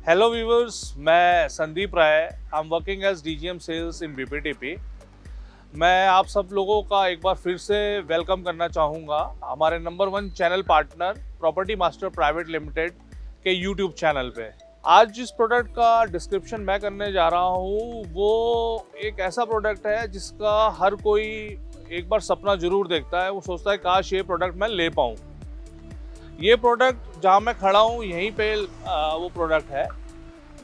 Hello viewers, मैं Sandeep Rai. I am working as DGM sales in BPTP. मैं आप सब लोगों का एक बार फिर से वेलकम करना चाहूँगा हमारे number 1 channel partner property master private limited के यूट्यूब चैनल पे। आज जिस प्रोडक्ट का डिस्क्रिप्शन मैं करने जा रहा हूँ वो एक ऐसा प्रोडक्ट है जिसका हर कोई एक बार सपना जरूर देखता है। वो सोचता है काश ये प्रोडक्ट मैं ले पाऊँ। ये प्रोडक्ट जहाँ मैं खड़ा हूँ यहीं पे वो प्रोडक्ट है।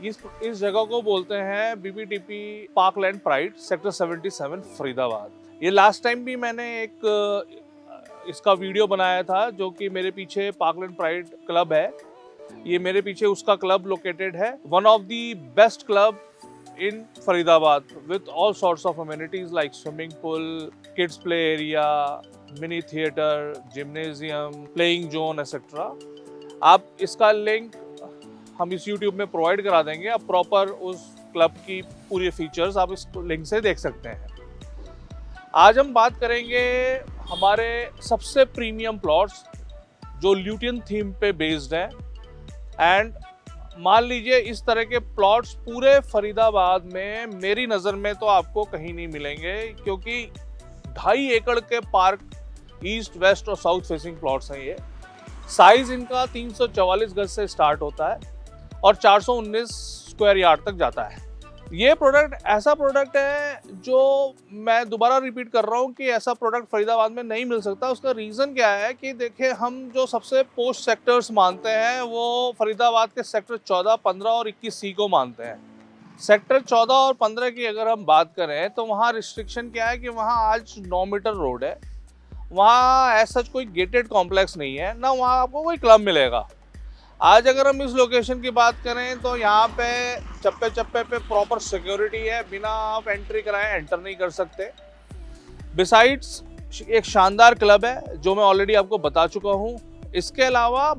इस जगह को बोलते हैं BPTP parkland pride sector 77 Faridabad. ये लास्ट टाइम भी मैंने इसका वीडियो बनाया था, जो कि मेरे पीछे पार्कलैंड प्राइड क्लब है। ये मेरे पीछे उसका क्लब लोकेटेड है, one of the best club in Faridabad with all sorts of amenities like swimming pool, kids play area, mini theatre, gymnasium, playing zone etcetera. आप इसका लिंक हम इस YouTube में प्रोवाइड करा देंगे। आप प्रॉपर उस क्लब की पूरी फीचर्स आप इस लिंक से देख सकते हैं। आज हम बात करेंगे हमारे सबसे प्रीमियम प्लॉट्स जो ल्यूटियन थीम पे बेस्ड हैं। एंड मान लीजिए इस तरह के प्लॉट्स पूरे फरीदाबाद में मेरी नज़र में तो आपको कहीं नहीं मिलेंगे, क्योंकि 2.5 एकड़ के पार्क ईस्ट वेस्ट और साउथ फेसिंग प्लॉट्स हैं। ये साइज इनका 344 गज से स्टार्ट होता है और 419 स्क्वायर यार्ड तक जाता है। ये प्रोडक्ट ऐसा प्रोडक्ट है जो मैं दोबारा रिपीट कर रहा हूँ कि ऐसा प्रोडक्ट फरीदाबाद में नहीं मिल सकता। उसका रीज़न क्या है कि देखिए, हम जो सबसे पोस्ट सेक्टर्स मानते हैं वो फरीदाबाद के सेक्टर 14, 15 और 21C को मानते हैं। सेक्टर 14 और 15 की अगर हम बात करें तो वहाँ रिस्ट्रिक्शन क्या है कि वहाँ आज 9 मीटर रोड है। वहाँ ऐसा कोई गेटेड कॉम्प्लेक्स नहीं है, ना वहाँ आपको कोई क्लब मिलेगा। आज अगर हम इस लोकेशन की बात करें तो यहाँ पे चप्पे चप्पे पे प्रॉपर सिक्योरिटी है, बिना आप एंट्री कराए एंटर नहीं कर सकते। बिसाइड्स एक शानदार क्लब है जो मैं ऑलरेडी आपको बता चुका हूँ। इसके अलावा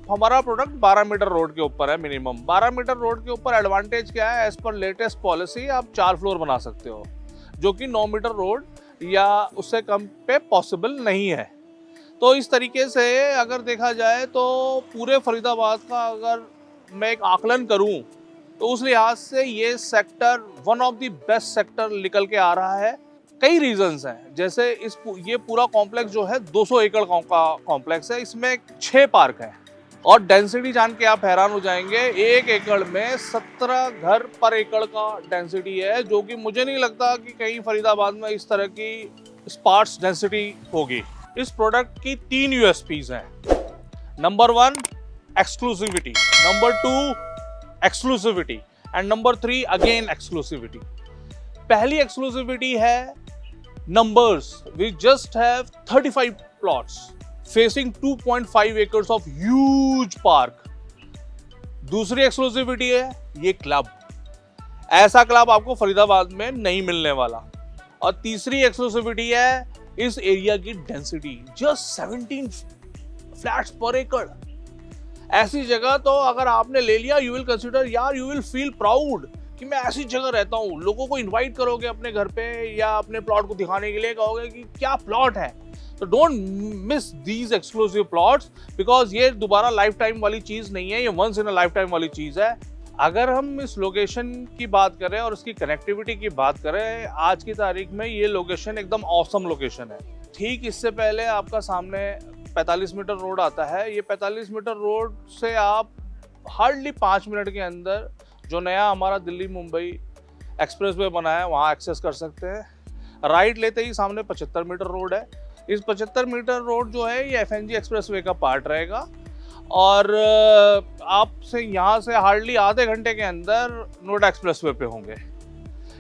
हमारा प्रोडक्ट 12 मीटर रोड के ऊपर है मिनिमम। 12 मीटर रोड के ऊपर एडवांटेज क्या है, एज पर लेटेस्ट पॉलिसी आप 4 फ्लोर बना सकते हो, जो कि 9 मीटर रोड या उससे कम पे पॉसिबल नहीं है। तो इस तरीके से अगर देखा जाए तो पूरे फरीदाबाद का अगर मैं एक आकलन करूं तो उस लिहाज से ये sector one of the best sector निकल के आ रहा है। कई रीजंस हैं, जैसे ये पूरा कॉम्प्लेक्स जो है 200 एकड़ का कॉम्प्लेक्स है। इसमें 6 पार्क हैं और डेंसिटी जान के आप हैरान हो जाएंगे। 1 एकड़ में 17 घर पर एकड़ का डेंसिटी है, जो कि मुझे नहीं लगता कि कहीं फरीदाबाद में इस तरह की स्पार्स डेंसिटी होगी। इस प्रोडक्ट की 3 यूएसपीज हैं। Number 1 exclusivity, number 2 exclusivity and number 3 again exclusivity. पहली एक्सक्लूसिविटी है numbers. We just have 35 plots facing 2.5 acres of huge park. दूसरी एक्सक्लूसिविटी है ये क्लब। ऐसा क्लब आपको फरीदाबाद में नहीं मिलने वाला। और तीसरी एक्सक्लूसिविटी है इस एरिया की डेंसिटी, जस्ट 17 फ्लैट्स पर एकड़। ऐसी जगह तो अगर आपने ले लिया, यू विल कंसीडर, यार यू विल फील प्राउड कि मैं ऐसी जगह रहता हूँ। लोगों को इनवाइट करोगे अपने घर पे या अपने प्लॉट को दिखाने के लिए, कहोगे कि क्या प्लॉट है। तो don't miss these exclusive plots, because ये दोबारा लाइफ टाइम वाली चीज नहीं है, ये once in a lifetime वाली चीज है। अगर हम इस लोकेशन की बात करें और इसकी कनेक्टिविटी की बात करें, आज की तारीख में ये लोकेशन एकदम ऑसम लोकेशन है। ठीक इससे पहले आपका सामने 45 मीटर रोड आता है। ये 45 मीटर रोड से आप हार्डली 5 मिनट के अंदर जो नया हमारा दिल्ली मुंबई एक्सप्रेसवे बना है वहाँ एक्सेस कर सकते हैं। राइट लेते ही सामने 75 मीटर रोड है। इस 75 मीटर रोड जो है ये FNG एक्सप्रेसवे का पार्ट रहेगा और आपसे यहाँ से हार्डली आधे घंटे के अंदर नोएडा एक्सप्रेसवे पे होंगे।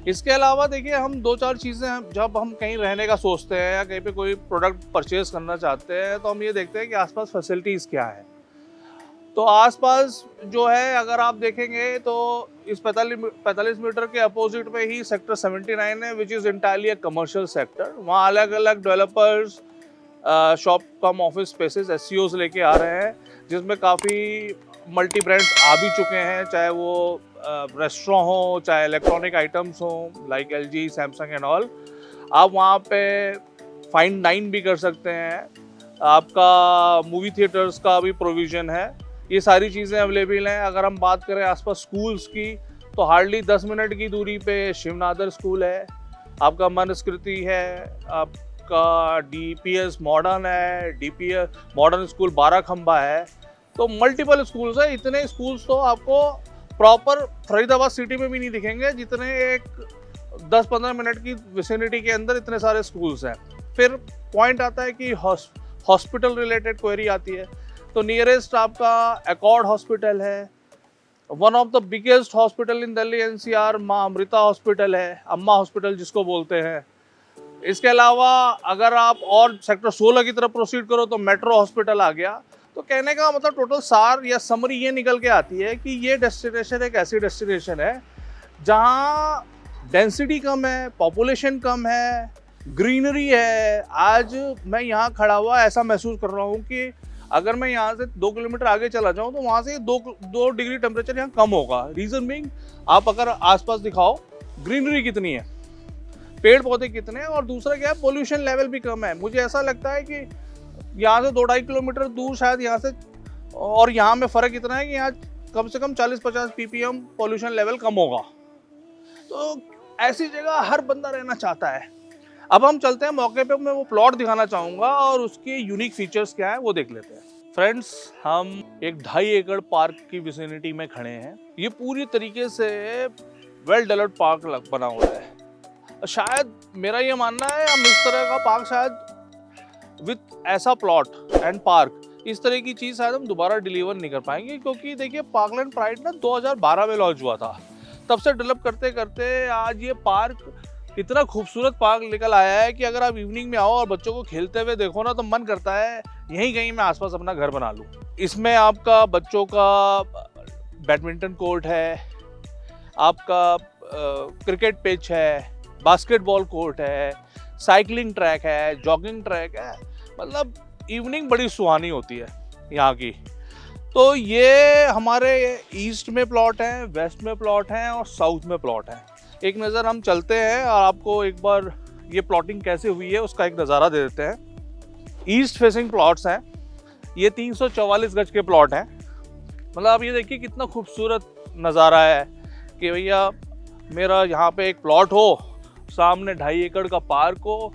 इसके अलावा देखिए, हम 2-4 चीज़ें जब हम कहीं रहने का सोचते हैं या कहीं पे कोई प्रोडक्ट परचेज करना चाहते हैं तो हम ये देखते हैं कि आसपास फैसिलिटीज़ क्या है। तो आसपास जो है अगर आप देखेंगे तो इस 45 मीटर के अपोजिट में ही सेक्टर 79 है, which is entirely a commercial sector. वहाँ अलग अलग डेवलपर्स शॉप कम ऑफिस स्पेसेस SCOs लेके आ रहे हैं, जिसमें काफ़ी मल्टी ब्रांड्स आ भी चुके हैं, चाहे वो रेस्टोरेंट हो, चाहे इलेक्ट्रॉनिक आइटम्स हो like LG, Samsung and all. आप वहाँ पे फाइन डाइन भी कर सकते हैं। आपका मूवी थिएटर्स का भी प्रोविज़न है। ये सारी चीज़ें अवेलेबल हैं। अगर हम बात करें आसपास स्कूल्स की, तो हार्डली 10 मिनट की दूरी पे शिवनादर स्कूल है, आपका मनुस्मृति है, आपका DPS मॉडर्न है, DPS मॉडर्न स्कूल बाराखंबा है। तो मल्टीपल स्कूल्स है। इतने स्कूल्स तो आपको प्रॉपर फरीदाबाद सिटी में भी नहीं दिखेंगे जितने एक 10-15 मिनट की विसिनिटी के अंदर इतने सारे स्कूल्स हैं। फिर पॉइंट आता है कि हॉस्पिटल रिलेटेड क्वेरी आती है, तो नियरेस्ट आपका एकॉर्ड हॉस्पिटल है, one of the biggest hospital in Delhi NCR माँ अमृता हॉस्पिटल है, अम्मा हॉस्पिटल जिसको बोलते हैं। इसके अलावा अगर आप और सेक्टर 16 की तरफ प्रोसीड करो तो मेट्रो हॉस्पिटल आ गया। तो कहने का मतलब टोटल सार या समरी ये निकल के आती है कि ये डेस्टिनेशन एक ऐसी डेस्टिनेशन है जहाँ डेंसिटी कम है, पॉपुलेशन कम है, ग्रीनरी है। आज मैं यहाँ खड़ा हुआ ऐसा महसूस कर रहा हूँ कि अगर मैं यहाँ से 2 किलोमीटर आगे चला जाऊँ तो वहाँ से 2 डिग्री टेम्परेचर यहाँ कम होगा। रीज़न बीइंग, आप अगर आसपास दिखाओ ग्रीनरी कितनी है, पेड़ पौधे कितने हैं, और दूसरा क्या है, पोल्यूशन लेवल भी कम है। मुझे ऐसा लगता है कि यहाँ से 2-2.5 किलोमीटर दूर शायद यहाँ से और यहाँ में फ़र्क इतना है कि यहाँ कम से कम 40-50 ppm पोल्यूशन लेवल कम होगा। तो ऐसी जगह हर बंदा रहना चाहता है। अब हम चलते हैं मौके पे, मैं वो प्लॉट दिखाना चाहूँगा और उसके यूनिक फीचर्स क्या है वो देख लेते हैं। फ्रेंड्स, हम एक 2.5 एकड़ पार्क की विसिनिटी में खड़े हैं। ये पूरी तरीके से वेल डेवलप्ड पार्क बना हुआ है। शायद मेरा ये मानना है हम इस तरह का पार्क शायद विथ ऐसा प्लॉट एंड पार्क, इस तरह की चीज़ शायद हम दोबारा डिलीवर नहीं कर पाएंगे, क्योंकि देखिए पार्कलैंड प्राइड ना 2012 में लॉन्च हुआ था। तब से डेवलप करते करते आज ये पार्क इतना खूबसूरत पार्क निकल आया है कि अगर आप इवनिंग में आओ और बच्चों को खेलते हुए देखो ना, तो मन करता है यहीं कहीं मैं आसपास अपना घर बना लूँ। इसमें आपका बच्चों का बैडमिंटन कोर्ट है, आपका क्रिकेट पिच है, बास्केटबॉल कोर्ट है, साइकिलिंग ट्रैक है, जॉगिंग ट्रैक है। मतलब इवनिंग बड़ी सुहानी होती है यहाँ की। तो ये हमारे ईस्ट में प्लॉट हैं, वेस्ट में प्लॉट हैं और साउथ में प्लॉट हैं। एक नज़र हम चलते हैं और आपको एक बार ये प्लॉटिंग कैसे हुई है उसका एक नज़ारा दे देते हैं। ईस्ट फेसिंग प्लॉट्स हैं, ये 344 गज के प्लॉट हैं। मतलब आप ये देखिए कितना खूबसूरत नज़ारा है कि भैया मेरा यहाँ पे एक प्लॉट हो, सामने 2.5 एकड़ का पार्क हो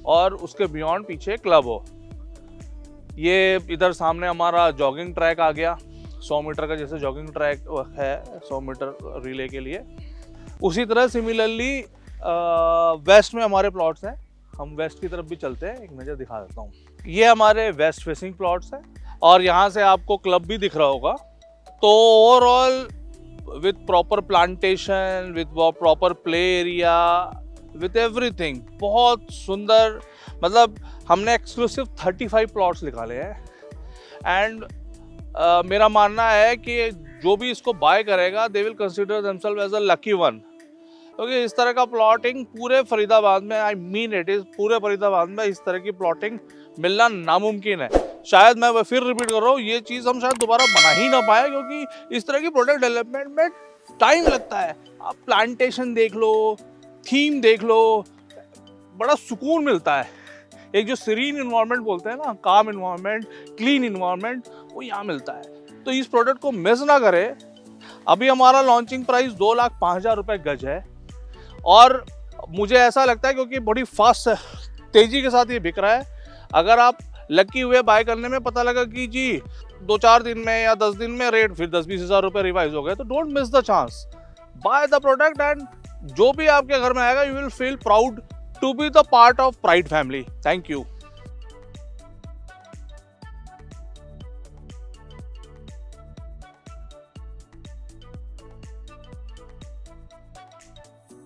और उसके बियॉन्ड पीछे क्लब हो। ये इधर सामने हमारा जॉगिंग ट्रैक आ गया, 100 मीटर का जैसे जॉगिंग ट्रैक है 100 मीटर रिले के लिए। उसी तरह सिमिलरली वेस्ट में हमारे प्लॉट्स हैं। हम वेस्ट की तरफ भी चलते हैं, एक नज़र दिखा देता हूँ। ये हमारे वेस्ट फेसिंग प्लॉट्स हैं और यहाँ से आपको क्लब भी दिख रहा होगा। तो overall with proper plantation, with proper play area, with everything, बहुत सुंदर। मतलब हमने एक्सक्लूसिव 35 प्लॉट्स निकाले हैं एंड मेरा मानना है कि जो भी इसको बाय करेगा they will consider themselves as a lucky one, क्योंकि इस तरह का प्लॉटिंग पूरे फरीदाबाद में, आई मीन इट इज़, पूरे फरीदाबाद में इस तरह की प्लॉटिंग मिलना नामुमकिन है। शायद मैं फिर रिपीट कर रहा हूँ, ये चीज़ हम शायद दोबारा बना ही ना पाए, क्योंकि इस तरह की प्रोडक्ट डेवलपमेंट में टाइम लगता है। आप प्लांटेशन देख लो, थीम देख लो, बड़ा सुकून मिलता है। एक जो सीरीन इन्वायरमेंट बोलते हैं ना, काम इन्वायरमेंट, क्लीन इन्वायरमेंट, वो यहाँ मिलता है। तो इस प्रोडक्ट को मिस ना करें। अभी हमारा लॉन्चिंग प्राइस 2,05,000 रुपये गज है और मुझे ऐसा लगता है क्योंकि बड़ी फास्ट तेज़ी के साथ ये बिक रहा है। अगर आप लकी हुए बाय करने में, पता लगा कि जी 2-4 दिन में या 10 दिन में रेट फिर 10-20 हज़ार रुपये रिवाइज हो गए, तो don't miss the chance, by the product and जो भी आपके घर में आएगा you will feel proud to be the part of Pride family. Thank you.